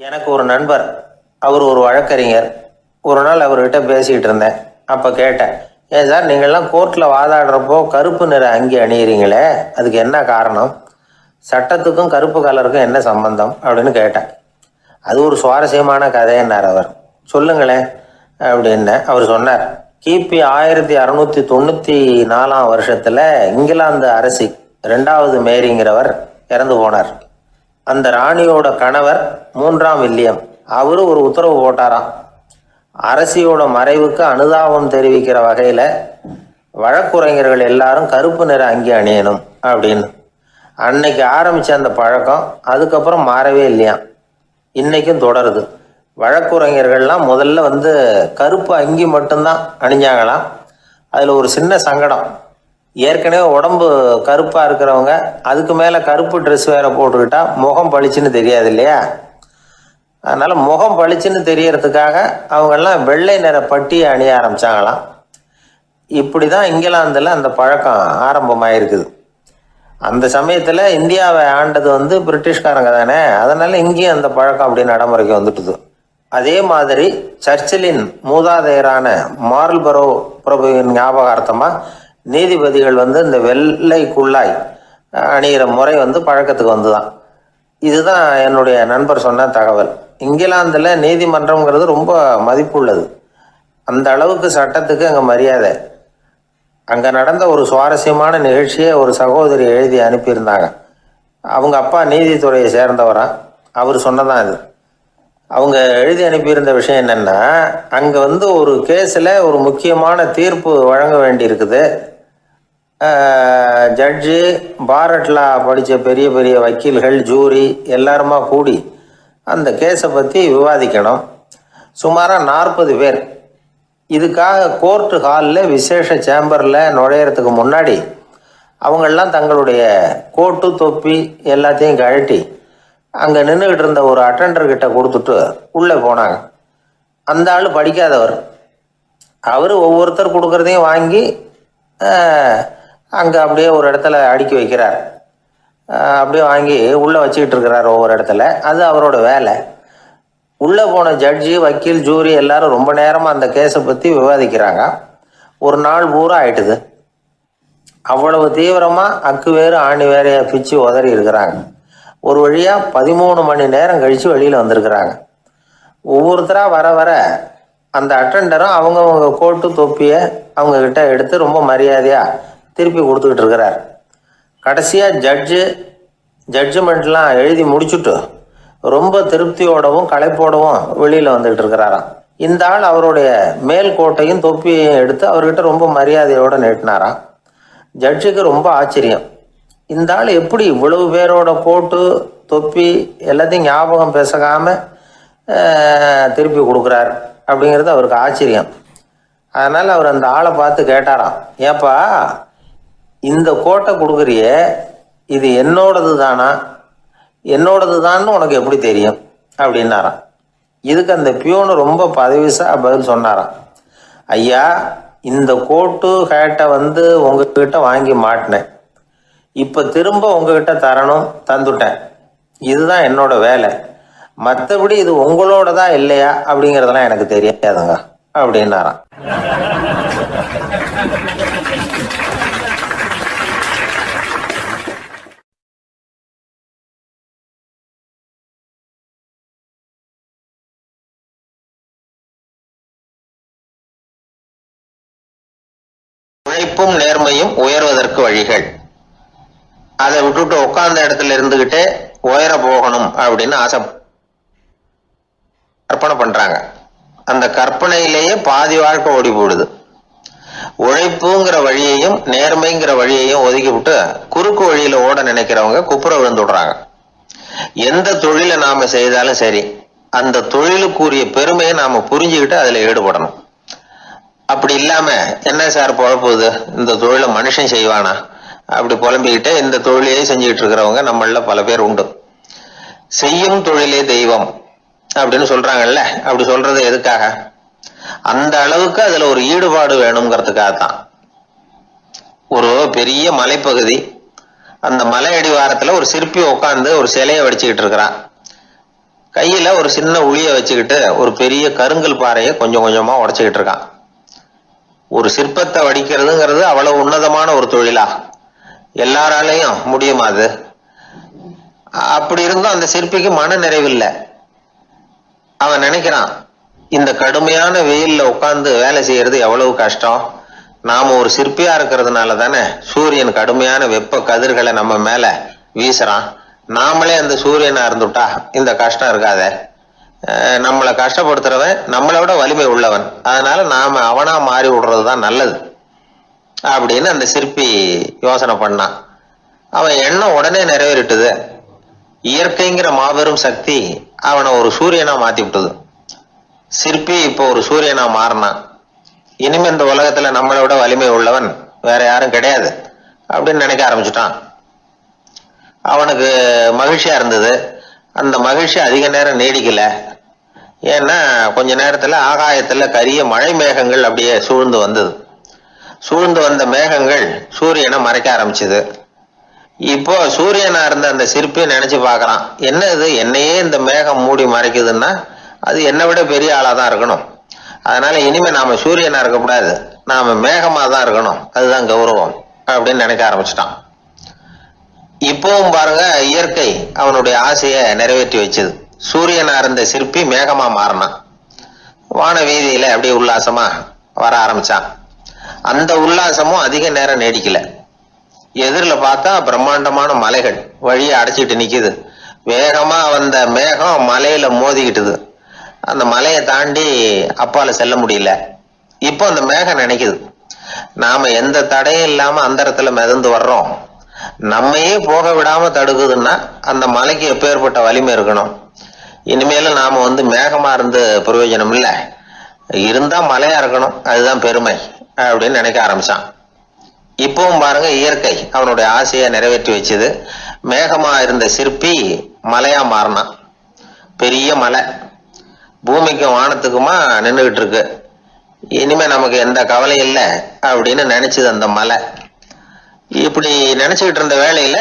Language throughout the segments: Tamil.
எனக்கு ஒரு நண்பர், அவர் ஒரு வழக்கறிஞர். ஒரு நாள் அவர்கிட்ட பேசிக்கிட்டு இருந்தேன். அப்போ கேட்டேன், ஏன் சார் நீங்கள்லாம் கோர்ட்டில் வாதாடுறப்போ கருப்பு நிற அங்கி அணியிறீங்களே, அதுக்கு என்ன காரணம்? சட்டத்துக்கும் கருப்பு கலருக்கும் என்ன சம்பந்தம் அப்படின்னு கேட்டேன். அது ஒரு சுவாரஸ்யமான கதைன்னார் அவர். சொல்லுங்களேன் அப்படின்னு அவர் சொன்னார். கிபி 1694 இங்கிலாந்து அரசி 2வது மேரிங்கிறவர் இறந்து போனார். அந்த ராணியோட கணவர் 3ஆம் வில்லியம், அவரு ஒரு உத்தரவு போட்டாராம். அரசியோட மறைவுக்கு அனுதாபம் தெரிவிக்கிற வகையில் வழக்குரைஞர்கள் எல்லாரும் கருப்பு நிற அங்கி அணியணும் அப்படின்னு. அன்னைக்கு ஆரம்பித்த அந்த பழக்கம் அதுக்கப்புறம் மாறவே இல்லையாம், இன்னைக்கும் தொடருது. வழக்குரைஞர்கள்லாம் முதல்ல கருப்பு அங்கி மட்டும்தான் அணிஞ்சாங்களாம். அதில் ஒரு சின்ன சங்கடம், ஏற்கனவே உடம்பு கருப்பாக இருக்கிறவங்க அதுக்கு மேலே கருப்பு ட்ரெஸ் வேற போட்டுக்கிட்டா முகம் பளிச்சுன்னு தெரியாது இல்லையா? அதனால் முகம் பளிச்சுன்னு தெரியறதுக்காக அவங்கெல்லாம் வெள்ளை நிற பட்டியை அணிய ஆரம்பித்தாங்களாம். இப்படி தான் இங்கிலாந்தில் அந்த பழக்கம் ஆரம்பமாயிருக்குது. அந்த சமயத்தில் இந்தியாவை ஆண்டது பிரிட்டிஷ்காரங்க தானே, அதனால் இங்கேயும் அந்த பழக்கம் அப்படி நடைமுறைக்கு வந்துட்டுது. அதே மாதிரி சர்ச்சிலின் மூதாதையரான மார்ல்பரோ பிரபுவின் ஞாபகார்த்தமாக நீதிபதிகள் இந்த வெள்ளை குள்ளாய் அணிகிற முறை பழக்கத்துக்கு வந்துதான். இதுதான் என்னுடைய நண்பர் சொன்ன தகவல். இங்கிலாந்தில் நீதிமன்றம்ங்கிறது ரொம்ப மதிப்புள்ளது. அந்த அளவுக்கு சட்டத்துக்கு அங்கே மரியாதை. அங்கே நடந்த ஒரு சுவாரஸ்யமான நிகழ்ச்சியை ஒரு சகோதரி எழுதி அனுப்பியிருந்தாங்க. அவங்க அப்பா நீதித்துறையை சேர்ந்தவரா, அவர் சொன்னதான் இது. அவங்க எழுதி அனுப்பியிருந்த விஷயம் என்னென்னா, அங்கே ஒரு கேஸில் ஒரு முக்கியமான தீர்ப்பு வழங்க வேண்டியிருக்குது. ஜட்ஜு, பாரட்லா படித்த பெரிய பெரிய வக்கீல்கள், ஜூரி எல்லாருமா கூடி அந்த கேஸை பற்றி விவாதிக்கணும். சுமாராக 40 பேர். இதுக்காக கோர்ட்டு ஹாலில் விசேஷ சேம்பரில் நுழையிறதுக்கு முன்னாடி அவங்களெலாம் தங்களுடைய கோட்டு தொப்பி எல்லாத்தையும் கழட்டி அங்கே நின்றுக்கிட்டு இருந்த ஒரு அட்டண்டர்கிட்ட கொடுத்துட்டு உள்ளே போனாங்க. அந்த ஆள் படிக்காதவர். அவர் ஒவ்வொருத்தர் கொடுக்குறதையும் வாங்கி அங்கே அப்படியே ஒரு இடத்துல அடுக்கி வைக்கிறார். அப்படியே வாங்கி உள்ளே வச்சுக்கிட்டு இருக்கிறார் ஒவ்வொரு இடத்துல. அது அவரோட வேலை. உள்ளே போன ஜட்ஜி, வக்கீல், ஜூரி எல்லாரும் ரொம்ப நேரமாக அந்த கேஸை பற்றி விவாதிக்கிறாங்க. ஒரு நாள் பூரா ஆயிட்டுது. அவ்வளவு தீவிரமாக அக்கு வேறு ஆணி வேறையை பிச்சு உதறி இருக்கிறாங்க. ஒரு வழியாக 13 மணி நேரம் கழித்து வெளியில் வந்திருக்கிறாங்க. ஒவ்வொருத்தராக வர வர அந்த அட்டண்டரும் அவங்கவுங்க கோட்டு தொப்பியை அவங்கக்கிட்ட எடுத்து ரொம்ப மரியாதையாக திருப்பி கொடுத்துக்கிட்டு இருக்கிறார். கடைசியாக ஜட்ஜ்மெண்ட்லாம் எழுதி முடிச்சுட்டு ரொம்ப திருப்தியோடவும் களைப்போடவும் வெளியில் வந்துக்கிட்டு இருக்கிறாராம். இந்த ஆள் அவருடைய மேல் கோட்டையும் தொப்பியையும் எடுத்து அவர்கிட்ட ரொம்ப மரியாதையோடு நீட்டினாராம். ஜட்ஜுக்கு ரொம்ப ஆச்சரியம். இந்த ஆள் எப்படி இவ்வளவு பேரோட கோட்டு தொப்பி எல்லாத்தையும் ஞாபகம் பேசாமல் திருப்பி கொடுக்குறார் அப்படிங்கிறது அவருக்கு ஆச்சரியம். அதனால் அவர் அந்த ஆளை பார்த்து கேட்டாராம், ஏப்பா இந்த கோட்டை கொடுக்குறிய, இது என்னோடது தானா? என்னோடது தான்னு உனக்கு எப்படி தெரியும் அப்படின்னாராம். இதுக்கு அந்த பியூனு ரொம்ப பதவிசா பதில் சொன்னாராம், ஐயா இந்த கோட்டு ஹேட்டை உங்ககிட்ட வாங்கி மாட்டினேன், இப்போ திரும்ப உங்ககிட்ட தரணும், தந்துட்டேன். இதுதான் என்னோட வேலை. மற்றபடி இது உங்களோடதா இல்லையா அப்படிங்கிறதெல்லாம் எனக்கு தெரியாதுங்க அப்படின்னாராம். உழைப்பும் நேர்மையும் உயர்வதற்கு வழிகள். அதை விட்டுட்டு உட்கார்ந்த இடத்துல இருந்துகிட்டே உயர போகணும் அப்படின்னு கற்பனை பண்றாங்க. அந்த கற்பனையிலேயே பாதி வாழ்க்கை ஓடி போடுது. உழைப்புங்கிற வழியையும் நேர்மைங்கிற வழியையும் ஒதுக்கி விட்டு குறுக்கு வழியில ஓட நினைக்கிறவங்க குப்புற விழுந்துடுறாங்க. எந்த தொழிலை நாம செய்தாலும் சரி, அந்த தொழிலுக்குரிய பெருமையை நாம புரிஞ்சுக்கிட்டு அதுல ஈடுபடணும். அப்படி இல்லாம என்ன சார் பொழப்புது, இந்த தொழிலை மனுஷன் செய்வானா அப்படி புலம்பிக்கிட்டே இந்த தொழிலையே செஞ்சுக்கிட்டு இருக்கிறவங்க நம்மள பல பேர் உண்டு. செய்யும் தொழிலே தெய்வம் அப்படின்னு சொல்றாங்கல்ல, அப்படி சொல்றது எதுக்காக? அந்த அளவுக்கு அதுல ஒரு ஈடுபாடு வேணுங்கிறதுக்காகத்தான். ஒரு பெரிய மலைப்பகுதி, அந்த மலை அடிவாரத்துல ஒரு சிற்பி உட்காந்து ஒரு சிலையை வடிச்சுக்கிட்டு இருக்கிறான். கையில ஒரு சின்ன உளிய வச்சுக்கிட்டு ஒரு பெரிய கருங்கல் பாறையை கொஞ்சம் கொஞ்சமா உடைச்சுக்கிட்டு இருக்கான். ஒரு சிற்பத்தை வடிக்கிறதுங்கிறது அவ்வளவு உன்னதமான ஒரு தொழிலா? எல்லாராலையும் முடியுமா அது? அப்படி இருந்தும் அந்த சிற்பிக்கு மன நிறைவில்லை. அவன் நினைக்கிறான், இந்த கடுமையான வெயில்ல உட்கார்ந்து வேலை செய்யறது எவ்வளவு கஷ்டம். நாம ஒரு சிற்பியா இருக்கிறதுனால தானே சூரியன் கடுமையான வெப்ப கதிர்களை நம்ம மேல வீசுறான். நாமளே அந்த சூரியனா இருந்துட்டா இந்த கஷ்டம் இருக்காதே. நம்மளை கஷ்டப்படுத்துறவன் நம்மளை விட வலிமை உள்ளவன், அதனால நாம அவனா மாறி விடுறதுதான் நல்லது அப்படின்னு அந்த சிற்பி யோசனை பண்ணான். அவன் எண்ணம் உடனே நிறைவேறிட்டுது. இயற்கைங்கிற மாபெரும் சக்தி அவனை ஒரு சூரியனா மாத்தி விட்டது. சிற்பி இப்போ ஒரு சூரியனா மாறினான். இனிமே இந்த உலகத்துல நம்மளை விட வலிமை உள்ளவன் வேற யாரும் கிடையாது அப்படின்னு நினைக்க ஆரம்பிச்சுட்டான். அவனுக்கு மகிழ்ச்சியா இருந்தது. அந்த மகிழ்ச்சி அதிக நேரம் நீடிக்கல. ஏன்னா கொஞ்ச நேரத்துல ஆகாயத்துல கரிய மழை மேகங்கள் அப்படியே சூழ்ந்து வந்தது. சூழ்ந்து வந்த மேகங்கள் சூரியனை மறைக்க ஆரம்பிச்சது. இப்போ சூரியனா இருந்த அந்த சிற்பி நினைச்சு பாக்குறான், என்ன இது என்னையே இந்த மேகம் மூடி மறைக்குதுன்னா அது என்னை விட பெரிய ஆளாதான் இருக்கணும். அதனால இனிமே நாம சூரியனா இருக்கக்கூடாது, நாம மேகமா தான் இருக்கணும், அதுதான் கௌரவம் அப்படின்னு நினைக்க ஆரம்பிச்சிட்டான். இப்பவும் பாருங்க, இயற்கை அவனுடைய ஆசையை நிறைவேற்றி வச்சது. சூரியனா இருந்த சிற்பி மேகமா மாறினான். வான வீதியில அப்படியே உல்லாசமா வர ஆரம்பிச்சான். அந்த உல்லாசமும் அதிக நேரம் நீடிக்கல. எதிரில் பார்த்தா பிரம்மாண்டமான மலைகள் வழியை அடைச்சிட்டு நிக்குது. வேகமா வந்த மேகம் மலையில மோதிக்கிட்டுது. அந்த மலையை தாண்டி அப்பால செல்ல முடியல. இப்போ அந்த மேகம் நினைக்குது, நாம எந்த தடையும் இல்லாம அந்தரத்துல மிதந்து வர்றோம், நம்மையே போக விடாம தடுக்குதுன்னா அந்த மலைக்கு எப்பேற்பட்ட வலிமை இருக்கணும். இனிமேலும் நாம மேகமா இருந்து பிரயோஜனம் இல்ல, இருந்தா மலையா இருக்கணும், அதுதான் பெருமை அப்படின்னு நினைக்க ஆரம்பிச்சான். இப்பவும் பாருங்க, இயற்கை அவனுடைய ஆசையை நிறைவேற்றி வச்சது. மேகமா இருந்த சிற்பி மலையா மாறினான். பெரிய மலை பூமிக்கும் வானத்துக்குமா நின்றுகிட்டு இருக்கு. இனிமே நமக்கு எந்த கவலை இல்லை அப்படின்னு நினைச்சது அந்த மலை. இப்படி நினைச்சுக்கிட்டு இருந்த வேளையில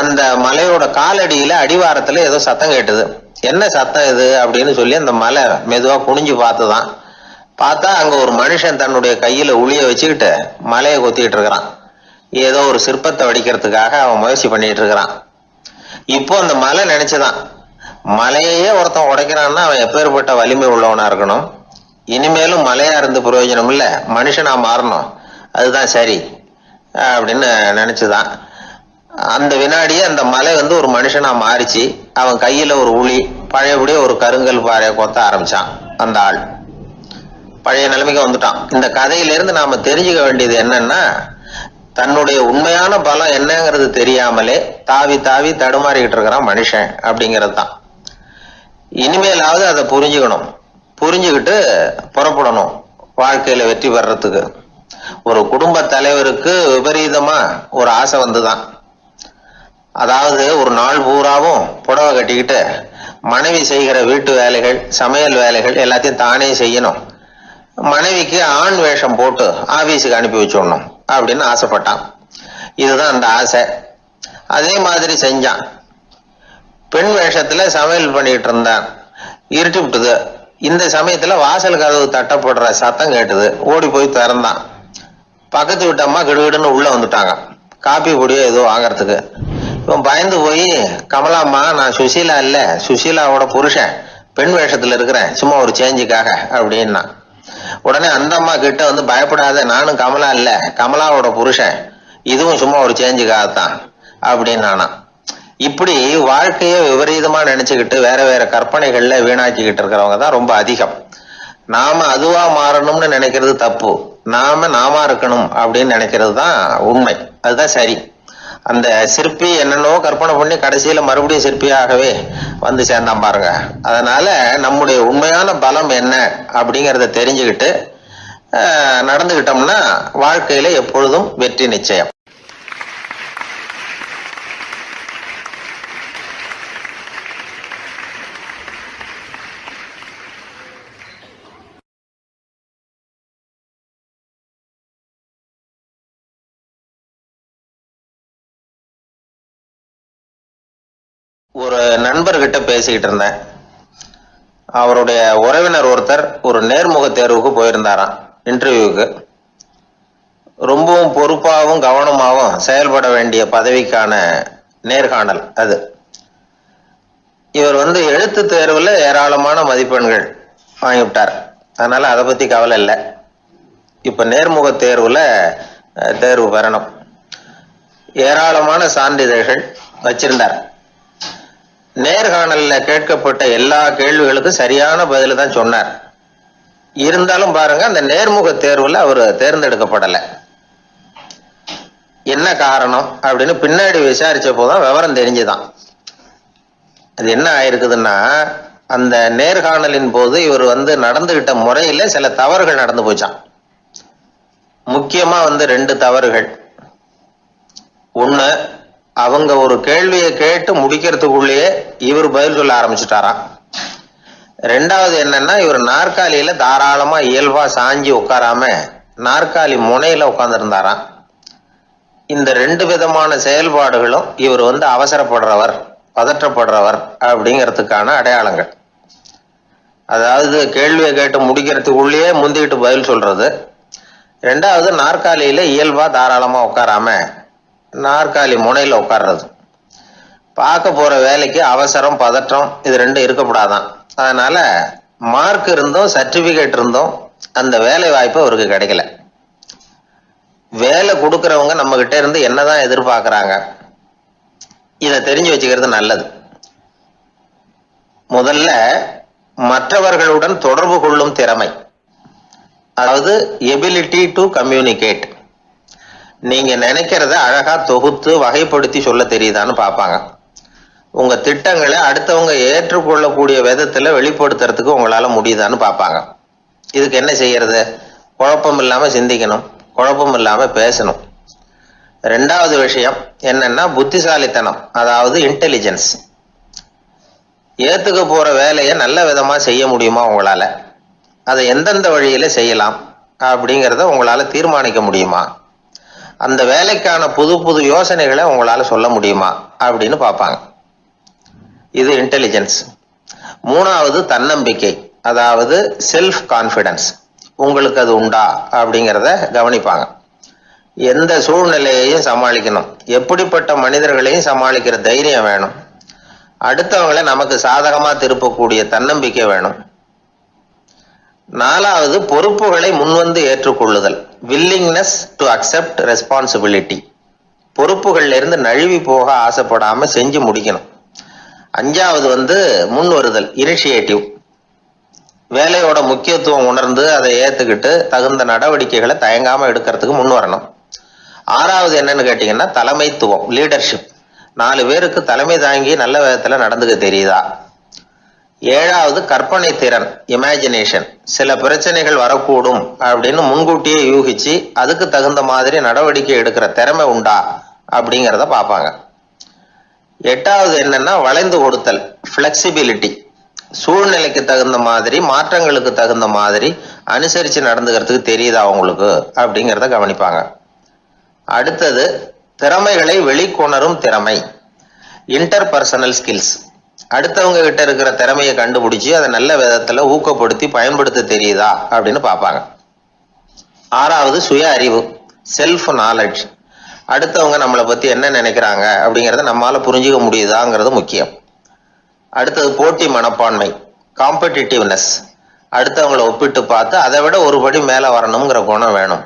அந்த மலையோட காலடியில அடிவாரத்துல ஏதோ சத்தம் கேட்டுது. என்ன சத்தம் இது அப்படின்னு சொல்லி அந்த மலை மெதுவா குனிஞ்சு பார்த்துதான். பார்த்தா அங்க ஒரு மனுஷன் தன்னுடைய கையில உளிய வச்சுக்கிட்டு மலையை கொத்திக்கிட்டு இருக்கிறான். ஏதோ ஒரு சிற்பத்தை வடிக்கிறதுக்காக அவன் முயற்சி பண்ணிட்டு இருக்கிறான். இப்போ அந்த மலை நினைச்சுதான், மலையே ஒருத்தன் உடைக்கிறான்னா அவன் எப்பேற்பட்ட வலிமை உள்ளவனா இருக்கணும். இனிமேலும் மலையா இருந்து பிரயோஜனம் இல்ல, மனுஷனா மாறணும், அதுதான் சரி அப்படின்னு நினைச்சுதான். அந்த வினாடியே அந்த மலை ஒரு மனுஷனா மாறிச்சு. அவன் கையில ஒரு உளி, பழையபடியே ஒரு கருங்கல் பாறையை கொத்த ஆரம்பிச்சான். அந்த ஆள் பழைய நிலைமைக்கு வந்துட்டான். இந்த கதையிலிருந்து நாம தெரிஞ்சுக்க வேண்டியது என்னன்னா, தன்னுடைய உண்மையான பலம் என்னங்கிறது தெரியாமலே தாவி தாவி தடுமாறிக்கிட்டு இருக்கிறான் மனுஷன் அப்படிங்கிறது தான். இனிமேலாவது அதை புரிஞ்சுக்கணும். புரிஞ்சுக்கிட்டு புறப்படணும் வாழ்க்கையில வெற்றி பெறறதுக்கு. ஒரு குடும்ப தலைவருக்கு விபரீதமா ஒரு ஆசை வந்துதான். அதாவது ஒரு நாள் பூராவும் புடவை கட்டிக்கிட்டு மனைவி செய்கிற வீட்டு வேலைகள், சமையல் வேலைகள் எல்லாத்தையும் தானே செய்யணும். மனைவிக்கு ஆண் வேஷம் போட்டு ஆபீஸுக்கு அனுப்பி வச்சுடணும் அப்படின்னு ஆசைப்பட்டான். இதுதான் அந்த ஆசை. அதே மாதிரி செஞ்சான். பெண் வேஷத்துல சமையல் பண்ணிட்டு இருந்தான். இருட்டி விட்டுது. இந்த சமயத்துல வாசல் கதவு தட்டப்படுற சத்தம் கேட்டுது. ஓடி போய் திறந்தான். பக்கத்து வீட்டு அம்மா கிடுகிடுன்னு உள்ள வந்துட்டாங்க, காப்பி பொடியோ ஏதோ வாங்கறதுக்கு. இவன் பயந்து போய், கமலாம்மா, நான் சுசீலா இல்ல, சுசீலாவோட புருஷன், பெண் வேஷத்துல இருக்கிறேன், சும்மா ஒரு சேஞ்சுக்காக அப்படின்னா. உடனே அந்த அம்மா கிட்ட பயப்படாத, நானும் கமலா இல்ல, கமலாவோட புருஷன், இதுவும் சும்மா ஒரு சேஞ்சுக்காகத்தான் அப்படின்னு. இப்படி வாழ்க்கைய விபரீதமா நினைச்சுக்கிட்டு வேற வேற கற்பனைகள்ல வீணாக்கிக்கிட்டு இருக்கிறவங்க தான் ரொம்ப அதிகம். நாம அதுவா மாறணும்னு நினைக்கிறது தப்பு. நாம இருக்கணும் அப்படின்னு நினைக்கிறது தான் உண்மை, அதுதான் சரி. அந்த சிற்பி என்னென்னோ கற்பனை பண்ணி கடைசியில மறுபடியும் சிற்பியாகவே சேர்ந்தான் பாருங்க. அதனால நம்முடைய உண்மையான பலம் என்ன அப்படிங்கறத தெரிஞ்சுக்கிட்டு நடந்துகிட்டோம்னா வாழ்க்கையில எப்பொழுதும் வெற்றி நிச்சயம். ஒரு நண்பர்கிட்ட பேசிக்கிட்டு இருந்தேன். அவருடைய உறவினர் ஒருத்தர் ஒரு நேர்முக தேர்வுக்கு போயிருந்தாராம், இன்டர்வியூக்கு. ரொம்பவும் பொறுப்பாகவும் கவனமாகவும் செயல்பட வேண்டிய பதவிக்கான நேர்காணல் அது. இவர் எழுத்து தேர்வுல ஏராளமான மதிப்பெண்கள் வாங்கிவிட்டார். அதனால அதை பத்தி கவலை இல்லை. இப்ப நேர்முக தேர்வுல தேர்வு பெறணும். ஏராளமான சான்றிதழ்கள் வச்சிருந்தார். நேர்காணல்ல கேட்கப்பட்ட எல்லா கேள்விகளுக்கும் சரியான பதில தான் சொன்னார். இருந்தாலும் பாருங்க, அந்த நேர்முக தேர்வுல அவர் தேர்ந்தெடுக்கப்படலை. என்ன காரணம் அப்படின்னு பின்னாடி விசாரிச்ச போதுதான் விவரம் தெரிஞ்சுதான். அது என்ன ஆயிருக்குதுன்னா, அந்த நேர்காணலின் போது இவர் நடந்துகிட்ட முறையில சில தவறுகள் நடந்து போச்சான். முக்கியமா 2 தவறுகள். ஒண்ணு, அவங்க ஒரு கேள்வியை கேட்டு முடிக்கிறதுக்குள்ளேயே இவர் பதில் சொல்ல ஆரம்பிச்சுட்டாராம். 2வது என்னன்னா, இவர் நாற்காலியில தாராளமா இயல்பா சாஞ்சி உட்காராம நாற்காலி முனையில உட்கார்ந்துருந்தாராம். இந்த 2 விதமான செயல்பாடுகளும் இவர் அவசரப்படுறவர், பதற்றப்படுறவர் அப்படிங்கிறதுக்கான அடையாளங்கள். அதாவது கேள்வியை கேட்டு முடிக்கிறதுக்குள்ளேயே முந்திக்கிட்டு பதில் சொல்றது. 2வது, நாற்காலியில இயல்பா தாராளமா உட்காராம நாற்காலி முனையில உட்கார்றது. பார்க்க போற வேலைக்கு அவசரம், பதற்றம் இது 2 இருக்கக்கூடாதான். அதனால மார்க் இருந்தும் சர்டிபிகேட் இருந்தும் அந்த வேலை வாய்ப்பு அவருக்கு கிடைக்கல. வேலை கொடுக்கறவங்க நம்ம கிட்ட இருந்து என்னதான் எதிர்பார்க்கறாங்க, இதை தெரிஞ்சு வச்சுக்கிறது நல்லது. முதல்ல மற்றவர்களுடன் தொடர்பு கொள்ளும் திறமை, அதாவது எபிலிட்டி டு கம்யூனிகேட். நீங்க நினைக்கிறத அழகா தொகுத்து வகைப்படுத்தி சொல்ல தெரியுதான்னு பார்ப்பாங்க. உங்க திட்டங்களை அடுத்தவங்க ஏற்றுக்கொள்ளக்கூடிய விதத்துல வெளிப்படுத்துறதுக்கு உங்களால முடியுதான்னு பார்ப்பாங்க. இதுக்கு என்ன செய்யறது? குழப்பம் இல்லாம சிந்திக்கணும், குழப்பம் இல்லாம பேசணும். 2வது விஷயம் என்னன்னா புத்திசாலித்தனம், அதாவது இன்டெலிஜென்ஸ். ஏத்துக்க போற வேலையை நல்ல விதமா செய்ய முடியுமா உங்களால, அதை எந்தெந்த வழியில செய்யலாம் அப்படிங்கிறத உங்களால தீர்மானிக்க முடியுமா, அந்த வேலைக்கான புது புது யோசனைகளை உங்களால சொல்ல முடியுமா அப்படின்னு பார்ப்பாங்க. இது இன்டெலிஜென்ஸ். 3வது தன்னம்பிக்கை, அதாவது செல்ஃப் கான்பிடன்ஸ். உங்களுக்கு அது உண்டா அப்படிங்கிறத கவனிப்பாங்க. எந்த சூழ்நிலையையும் சமாளிக்கணும், எப்படிப்பட்ட மனிதர்களையும் சமாளிக்கிற தைரியம் வேணும், அடுத்தவங்களை நமக்கு சாதகமா திருப்பக்கூடிய தன்னம்பிக்கை வேணும். 4வது பொறுப்புகளை முன்வந்து ஏற்றுக்கொள்ளுதல், வில்லிங்னஸ் டு அக்செப்ட் ரெஸ்பான்சிபிலிட்டி. பொறுப்புகள்ல இருந்து நழுவி போக ஆசைப்படாம செஞ்சு முடிக்கணும். 5வது முன் வருதல், இனிஷியேட்டிவ். வேலையோட முக்கியத்துவம் உணர்ந்து அதை ஏத்துக்கிட்டு தகுந்த நடவடிக்கைகளை தயங்காம எடுக்கிறதுக்கு முன் வரணும். 6வது என்னன்னு கேட்டீங்கன்னா தலைமைத்துவம், லீடர்ஷிப். 4 பேருக்கு தலைமை தாங்கி நல்ல விதத்துல நடந்துக்க தெரியுதா. 7வது கற்பனை திறன், இமேஜினேஷன். சில பிரச்சனைகள் வரக்கூடும் அப்படின்னு முன்கூட்டியே யூகிச்சு அதுக்கு தகுந்த மாதிரி நடவடிக்கை எடுக்கிற திறமை உண்டா அப்படிங்கிறத பார்ப்பாங்க. 8வது என்னன்னா வளைந்து கொடுத்தல், பிளெக்சிபிலிட்டி. சூழ்நிலைக்கு தகுந்த மாதிரி, மாற்றங்களுக்கு தகுந்த மாதிரி அனுசரிச்சு நடந்துக்கிறதுக்கு தெரியுதா அவங்களுக்கு அப்படிங்கிறத கவனிப்பாங்க. அடுத்தது திறமைகளை வெளிக்கொணரும் திறமை, இன்டர்பர்சனல் ஸ்கில்ஸ். அடுத்தவங்க கிட்ட இருக்கிற திறமையை கண்டுபிடிச்சு அதை நல்ல விதத்துல ஊக்கப்படுத்தி பயன்படுத்த தெரியுதா அப்படின்னு பார்ப்பாங்க. 6வது சுய அறிவு, செல்ஃப் நாலேஜ். அடுத்தவங்க நம்மளை பத்தி என்ன நினைக்கிறாங்க அப்படிங்கறத நம்மால புரிஞ்சுக்க முடியுதாங்கிறது முக்கியம். அடுத்தது போட்டி மனப்பான்மை, காம்படிட்டிவ்னஸ். அடுத்தவங்களை ஒப்பிட்டு பார்த்து அதை விட ஒரு படி மேல வரணுங்கிற குணம் வேணும்.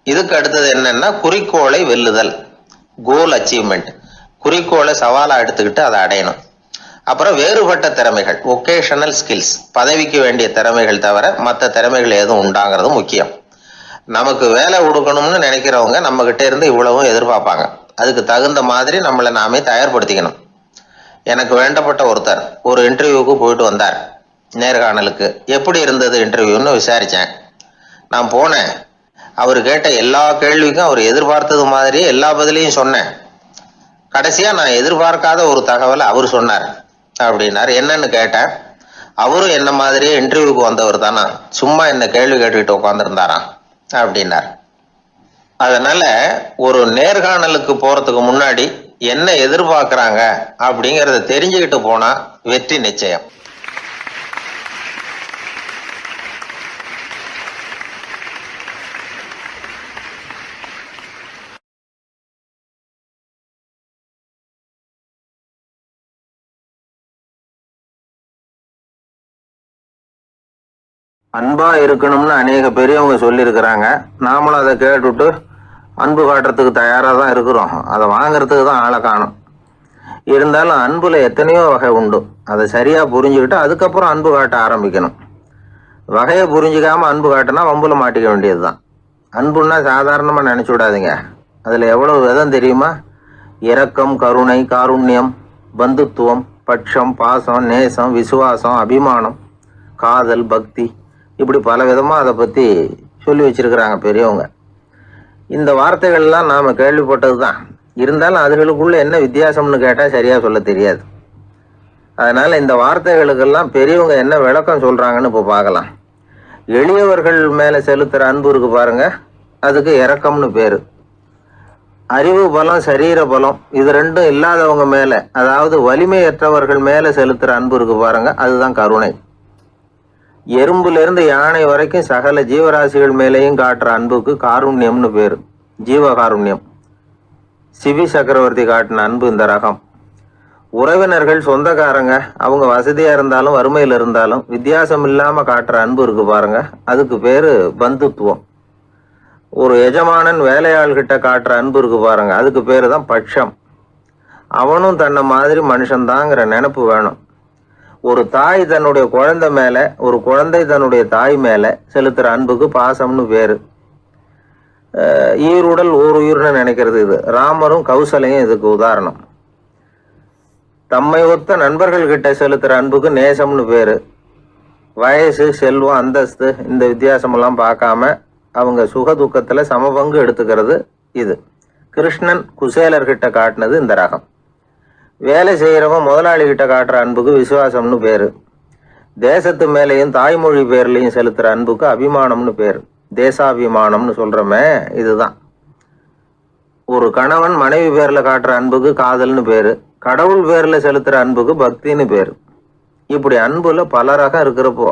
இதுக்கு அடுத்தது என்னன்னா குறிக்கோளை வெல்லுதல், கோல் அச்சீவ்மெண்ட். குறிக்கோளை சவாலா எடுத்துக்கிட்டு அதை அடையணும். அப்புறம் வேறுபட்ட திறமைகள், ஒகேஷனல் ஸ்கில்ஸ். பதவிக்கு வேண்டிய திறமைகள் தவிர மற்ற திறமைகள் எதுவும் உண்டாங்கிறது முக்கியம். நமக்கு வேலை கொடுக்கணும்னு நினைக்கிறவங்க நம்ம கிட்ட இருந்து இவ்வளவும் எதிர்பார்ப்பாங்க. அதுக்கு தகுந்த மாதிரி நம்மளை நாமே தயார்படுத்திக்கணும். எனக்கு வேண்டப்பட்ட ஒருத்தர் ஒரு இன்டர்வியூக்கு போயிட்டு வந்தார், நேர்காணலுக்கு. எப்படி இருந்தது இன்டர்வியூன்னு விசாரிச்சேன். நான் போனேன். அவர் கேட்ட எல்லா கேள்விக்கும் அவர் எதிர்பார்த்தது மாதிரியே எல்லா பதிலையும் சொன்னேன். கடைசியா நான் எதிர்பார்க்காத ஒரு தகவலை அவர் சொன்னார் அப்படின்னாரு. என்னன்னு கேட்டேன். அவரும் என்ன மாதிரியே இன்டர்வியூக்கு வந்தவர் தானா, சும்மா என்ன கேள்வி கேட்டுக்கிட்டு உட்காந்துருந்தாராம் அப்படின்னார். அதனால ஒரு நேர்காணலுக்கு போறதுக்கு முன்னாடி என்ன எதிர்பார்க்கறாங்க அப்படிங்கறத தெரிஞ்சுக்கிட்டு போனா வெற்றி நிச்சயம். அன்பா இருக்கணும்னு அநேக பெரியவங்க சொல்லியிருக்கிறாங்க. நாமளும் அதை கேட்டுட்டு அன்பு காட்டுறதுக்கு தயாரா தான் இருக்கிறோம். அதை வாங்கறதுக்கு தான் ஆளை காணும். இருந்தாலும் அன்புல எத்தனையோ வகை உண்டு. அதை சரியா புரிஞ்சுக்கிட்டு அதுக்கப்புறம் அன்பு காட்ட ஆரம்பிக்கணும். வகையை புரிஞ்சுக்காம அன்பு காட்டினா வம்புல மாட்டிக்க வேண்டியதுதான். அன்புன்னா சாதாரணமா நினைச்சு விடாதீங்க. அதுல எவ்வளவு விதம் தெரியுமா? இரக்கம், கருணை, காருண்யம், பந்துத்துவம், பட்சம், பாசம், நேசம், விசுவாசம், அபிமானம், காதல், பக்தி, இப்படி பல விதமா அதை பத்தி சொல்லி வச்சிருக்கிறாங்க பெரியவங்க. இந்த வார்த்தைகள்லாம் நாம கேள்விப்பட்டதுதான். இருந்தாலும் அதுகளுக்குள்ள என்ன வித்தியாசம்னு கேட்டா சரியா சொல்ல தெரியாது. அதனால இந்த வார்த்தைகளுக்கெல்லாம் பெரியவங்க என்ன விளக்கம் சொல்றாங்கன்னு இப்போ பார்க்கலாம். எளியவர்கள் மேல செலுத்துற அன்பு இருக்கு பாருங்க, அதுக்கு இரக்கம்னு பேரு. அறிவு பலம், சரீர பலம், இது ரெண்டும் இல்லாதவங்க மேல, அதாவது வலிமையற்றவர்கள் மேல செலுத்துற அன்பு இருக்கு பாருங்க, அதுதான் கருணை. எறும்புல இருந்து யானை வரைக்கும் சகல ஜீவராசிகள் மேலேயும் காட்டுற அன்புக்கு காருண்யம்னு பேரு, ஜீவகாருண்யம். சிவி சக்கரவர்த்தி காட்டின அன்பு இந்த ரகம். உறவினர்கள், சொந்தக்காரங்க, அவங்க வசதியா இருந்தாலும் வறுமையில இருந்தாலும் வித்தியாசம் இல்லாம காட்டுற அன்பு இருக்கு பாருங்க, அதுக்கு பேரு பந்துத்துவம். ஒரு எஜமானன் வேலையாள்கிட்ட காட்டுற அன்பு இருக்கு பாருங்க, அதுக்கு பேரு தான் பட்சம். அவனும் தன்னை மாதிரி மனுஷன்தாங்கிற நினைப்பு வேணும். ஒரு தாய் தன்னுடைய குழந்தை மேல, ஒரு குழந்தை தன்னுடைய தாய் மேல செலுத்துற அன்புக்கு பாசம்னு பேரு. ஈருடல் ஓர் உயிர்னு நினைக்கிறது இது. ராமரும் கௌசலையும் இதுக்கு உதாரணம். தம்மை ஒத்த நண்பர்கள் கிட்ட செலுத்துற அன்புக்கு நேசம்னு பேரு. வயசு, செல்வம், அந்தஸ்து, இந்த வித்தியாசமெல்லாம் பார்க்காம அவங்க சுக துக்கத்துல சமபங்கு எடுத்துக்கிறது இது. கிருஷ்ணன் குசேலர்கிட்ட காட்டினது இந்த ரகம். வேலை செய்யறவன் முதலாளி கிட்ட காட்டுற அன்புக்கு விசுவாசம்னு பேரு. தேசத்து மேலையும் தாய்மொழி பேர்லையும் செலுத்துற அன்புக்கு அபிமானம்னு பேரு. தேசாபிமானம்னு சொல்றமே இதுதான். ஒரு கணவன் மனைவி பேர்ல காட்டுற அன்புக்கு காதல்னு பேரு. கடவுள் பேர்ல செலுத்துற அன்புக்கு பக்தின்னு பேரு. இப்படி அன்புல பல ரகம் இருக்கிறப்போ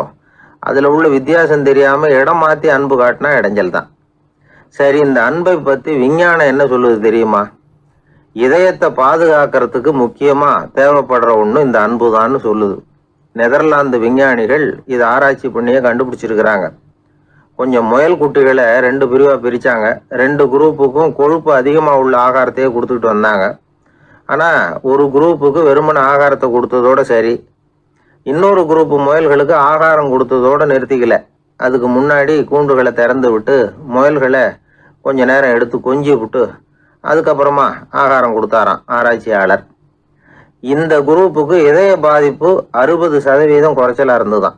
அதுல உள்ள வித்தியாசம் தெரியாம இடம் மாத்தி அன்பு காட்டினா இடைஞ்சல் தான். சரி, இந்த அன்பை பத்தி விஞ்ஞானம் என்ன சொல்லுது தெரியுமா? இதயத்தை பாதுகாக்கிறதுக்கு முக்கியமா தேவைப்படுற ஒண்ணு இந்த அன்புதான்னு சொல்லுது. நெதர்லாந்து விஞ்ஞானிகள் இதை ஆராய்ச்சி பண்ணியே கண்டுபிடிச்சிருக்கிறாங்க. கொஞ்சம் முயல் குட்டிகளை 2 பிரிவா பிரிச்சாங்க. 2 குரூப்புக்கும் கொழுப்பு அதிகமா உள்ள ஆகாரத்தையே கொடுத்துட்டு வந்தாங்க. ஆனா ஒரு குரூப்புக்கு வெறுமன ஆகாரத்தை கொடுத்ததோட சரி, இன்னொரு குரூப் முயல்களுக்கு ஆகாரம் கொடுத்ததோட நிறுத்திக்கல. அதுக்கு முன்னாடி கூண்டுகளை திறந்து விட்டு முயல்களை கொஞ்ச நேரம் எடுத்து கொஞ்சி விட்டு அதுக்கப்புறமா ஆகாரம் கொடுத்தாராம் ஆராய்ச்சியாளர். இந்த குரூப்புக்கு இதய பாதிப்பு 60% குறைச்சலா இருந்துதான்.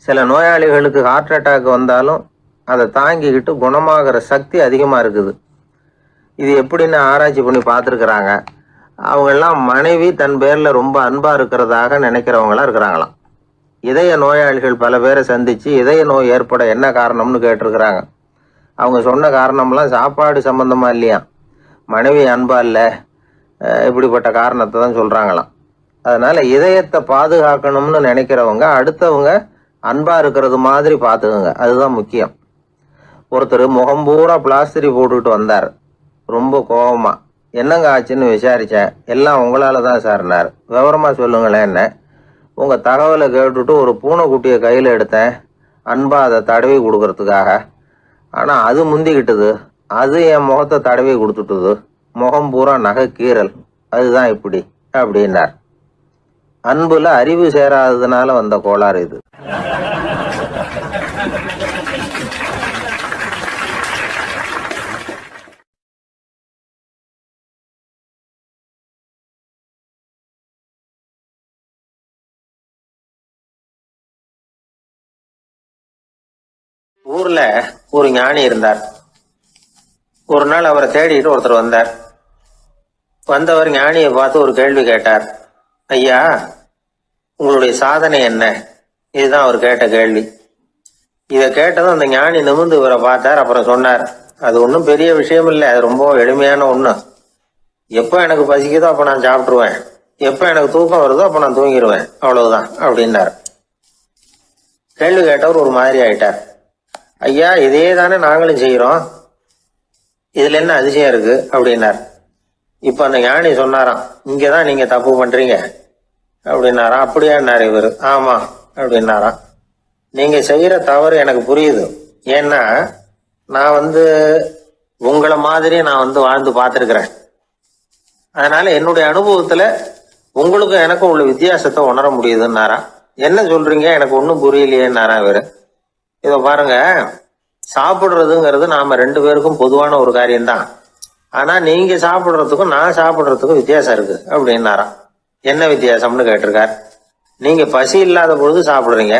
சில நோயாளிகளுக்கு ஹார்ட் அட்டாக் வந்தாலும் அதை தாங்கிக்கிட்டு குணமாகிற சக்தி அதிகமா இருக்குது. இது எப்படின்னு ஆராய்ச்சி பண்ணி பார்த்துருக்குறாங்க. அவங்கெல்லாம் மனைவி தன் பேர்ல ரொம்ப அன்பா இருக்கிறதாக நினைக்கிறவங்களா இருக்கிறாங்களாம். இதய நோயாளிகள் பல பேரை சந்திச்சு இதய நோய் ஏற்பட என்ன காரணம்னு கேட்டிருக்கிறாங்க. அவங்க சொன்ன காரணம்லாம் சாப்பாடு சம்பந்தமா இல்லையா, மனைவி அன்பா இல்ல, இப்படிப்பட்ட காரணத்தை தான் சொல்றாங்களாம். அதனால இதயத்தை பாதுகாக்கணும்னு நினைக்கிறவங்க அடுத்தவங்க அன்பா இருக்கிறது மாதிரி பார்த்துக்குங்க, அதுதான் முக்கியம். ஒருத்தர் முகம் பூரா பிளாஸ்டரி போட்டுக்கிட்டு வந்தார். ரொம்ப கோபமா, என்னங்க ஆச்சுன்னு விசாரிச்சேன். எல்லாம் உங்களால தான் சார்னார். விவரமா சொல்லுங்களேன். என்ன? உங்க தகவலை கேட்டுட்டு ஒரு பூனைக்குட்டியை கையில எடுத்தேன், அன்பா அதை தடவி கொடுக்கறதுக்காக. ஆனா அது முந்திக்கிட்டது, அது என் முகத்தை தடவி கொடுத்துட்டுது, முகம் பூரா நகை கீறல், அதுதான் இப்படி அப்படின்னார். அன்புல அறிவு சேராததுனால வந்த கோளாறு இது. ஊர்ல ஒரு ஞானி இருந்தார். ஒரு நாள் அவரை தேடிட்டு ஒருத்தர் வந்தார். வந்தவர் ஞானியை பார்த்து ஒரு கேள்வி கேட்டார். ஐயா, உங்களுடைய சாதனை என்ன? இதுதான் அவர் கேட்ட கேள்வி. இதை கேட்டதும் அந்த ஞானி நிமிர்ந்து இவரை பார்த்தார். அப்புறம் சொன்னார், அது ஒன்றும் பெரிய விஷயம் இல்லை, அது ரொம்ப எளிமையான ஒண்ணு. எப்போ எனக்கு பசிக்குதோ அப்போ நான் சாப்பிட்டுருவேன், எப்போ எனக்கு தூக்கம் வருதோ அப்போ நான் தூங்கிடுவேன், அவ்வளவுதான் அப்படின்னாரு. கேள்வி கேட்டவர் ஒரு மாதிரி ஆயிட்டார். ஐயா, இதே தானே நாங்களும் செய்யறோம், இதுல என்ன அதிசயம் இருக்கு அப்படின்னார். இப்ப அந்த ஞானி சொன்னாராம், இங்கதான் நீங்க தப்பு பண்றீங்க அப்படின்னாராம். அப்படியான்னாரு இவரு. ஆமா அப்படின்னாராம். நீங்க செய்யற தவறு எனக்கு புரியுது. ஏன்னா நான் உங்களை மாதிரி நான் வாழ்ந்து பார்த்திருக்கிறேன். அதனால என்னுடைய அனுபவத்துல உங்களுக்கும் எனக்கும் உள்ள வித்தியாசத்தை உணர முடியுதுன்னாரா. என்ன சொல்றீங்க, எனக்கு ஒன்றும் புரியலையேன்னாரா இவரு. இத பாருங்க, சாப்பிடுறதுங்கிறது நாம ரெண்டு பேருக்கும் பொதுவான ஒரு காரியம்தான். ஆனா நீங்க சாப்பிடுறதுக்கும் நான் சாப்பிடுறதுக்கும் வித்தியாசம் இருக்கு அப்படின்னாராம். என்ன வித்தியாசம்னு கேட்டிருக்கார். நீங்க பசி இல்லாத பொழுது சாப்பிடுறீங்க,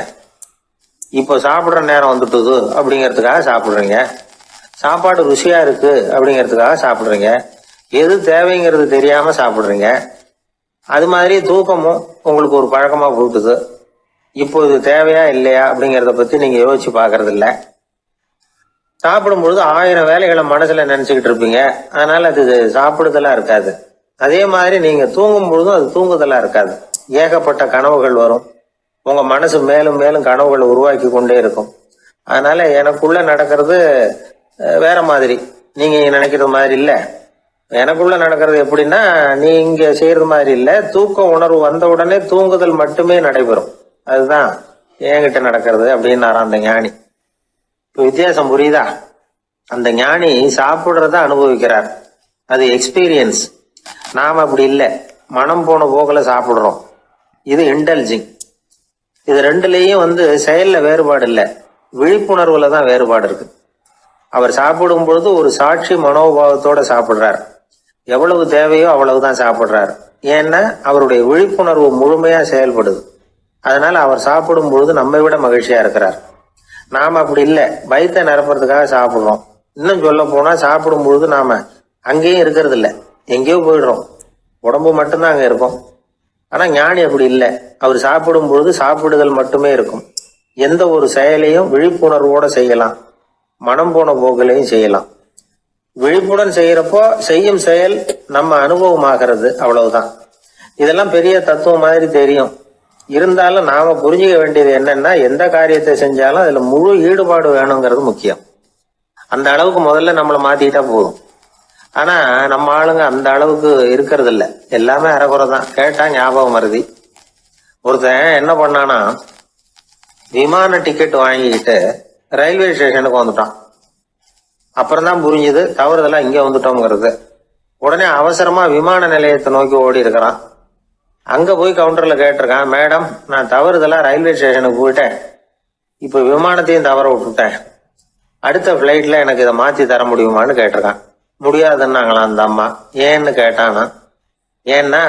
இப்போ சாப்பிடுற நேரம் வந்துட்டுது அப்படிங்கிறதுக்காக சாப்பிடுறீங்க. சாப்பாடு ருசியா இருக்கு அப்படிங்கிறதுக்காக சாப்பிடுறீங்க. எது தேவைங்கிறது தெரியாம சாப்பிடுறீங்க. அது மாதிரி தூக்கமும் உங்களுக்கு ஒரு பழக்கமா போட்டுது. இப்போ இது தேவையா இல்லையா அப்படிங்கிறத பத்தி நீங்க யோசிச்சு பாக்குறது இல்ல. சாப்பிடும்பொழுது 1000 வேலைகளை மனசுல நினைச்சுக்கிட்டு இருப்பீங்க. அதனால அது சாப்பிடுதலா இருக்காது. அதே மாதிரி நீங்க தூங்கும் பொழுதும் அது தூங்குதலா இருக்காது. ஏகப்பட்ட கனவுகள் வரும். உங்க மனசு மேலும் மேலும் கனவுகளை உருவாக்கி கொண்டே இருக்கும். அதனால எனக்குள்ள நடக்கிறது வேற மாதிரி, நீங்க நினைக்கிறது மாதிரி இல்ல. எனக்குள்ள நடக்கிறது எப்படின்னா, நீங்க செய்யறது மாதிரி இல்ல. தூக்க உணர்வு வந்த உடனே தூங்குதல் மட்டுமே நடைபெறும். அதுதான் என்கிட்ட நடக்கிறது அப்படின்னாராம் அந்த ஞானி. வித்தியாசம் புரியுதா? அந்த ஞானி சாப்பிடுறத அனுபவிக்கிறார், அது எக்ஸ்பீரியன்ஸ். நாம அப்படி இல்லை, மனம் போன போகல சாப்பிடுறோம். இது இன்டெலிஜிங். இது ரெண்டுலயும் செயல்ல வேறுபாடு இல்லை, விழிப்புணர்வுல தான் வேறுபாடு இருக்கு. அவர் சாப்பிடும் பொழுது ஒரு சாட்சி மனோபாவத்தோட சாப்பிடுறார். எவ்வளவு தேவையோ அவ்வளவுதான் சாப்பிடுறார். ஏன்னா அவருடைய விழிப்புணர்வு முழுமையா செயல்படுது. அதனால அவர் சாப்பிடும் பொழுது நம்மை விட மகிழ்ச்சியா இருக்கிறார். நாம அப்படி இல்லை, வயிற்றை நிரப்புறதுக்காக சாப்பிடுறோம். இன்னும் சொல்ல போனா சாப்பிடும் பொழுது நாம அங்கேயும் இருக்கிறது இல்லை, எங்கேயோ போயிடுறோம். உடம்பு மட்டும்தான் அங்க இருக்கும். ஆனா ஞானி அப்படி இல்லை. அவர் சாப்பிடும் பொழுது சாப்பிடுதல் மட்டுமே இருக்கும். எந்த ஒரு செயலையும் விழிப்புணர்வோட செய்யலாம், மனம் போன போக்கிலையும் செய்யலாம். விழிப்புடன் செய்யறப்போ செய்யும் செயல் நம்ம அனுபவமாகிறது, அவ்வளவுதான். இதெல்லாம் பெரிய தத்துவம் மாதிரி தெரியும். இருந்தாலும் நாம புரிஞ்சுக்க வேண்டியது என்னன்னா, எந்த காரியத்தை செஞ்சாலும் அதுல முழு ஈடுபாடு வேணுங்கிறது முக்கியம். அந்த அளவுக்கு முதல்ல நம்மளை மாத்திக்கிட்டா போதும். ஆனா நம்ம ஆளுங்க அந்த அளவுக்கு இருக்கிறது இல்ல, எல்லாமே அரைக்குறை தான். கேட்டா ஞாபகம் மருதி. ஒருத்தன் என்ன பண்ணானா, விமான டிக்கெட் வாங்கிக்கிட்டு ரயில்வே ஸ்டேஷனுக்கு வந்துட்டான். அப்புறம் தான் புரிஞ்சுது தவறுதெல்லாம் இங்க வந்துட்டோம்ங்கிறது. உடனே அவசரமா விமான நிலையத்தை நோக்கி ஓடி இருக்கிறான். அங்க போய் கவுண்டர்ல கேட்டிருக்கான், மேடம், நான் தவறுதலா ரயில்வே ஸ்டேஷனுக்கு போயிட்டேன், இப்ப விமானத்தையும் தவற விட்டுட்டேன், அடுத்த பிளைட்ல எனக்கு இதை மாத்தி தர முடியுமான்னு கேட்டிருக்கான். முடியாதுன்னாங்களாம் அந்த அம்மா. ஏன்னு கேட்டானா, ஏன்னா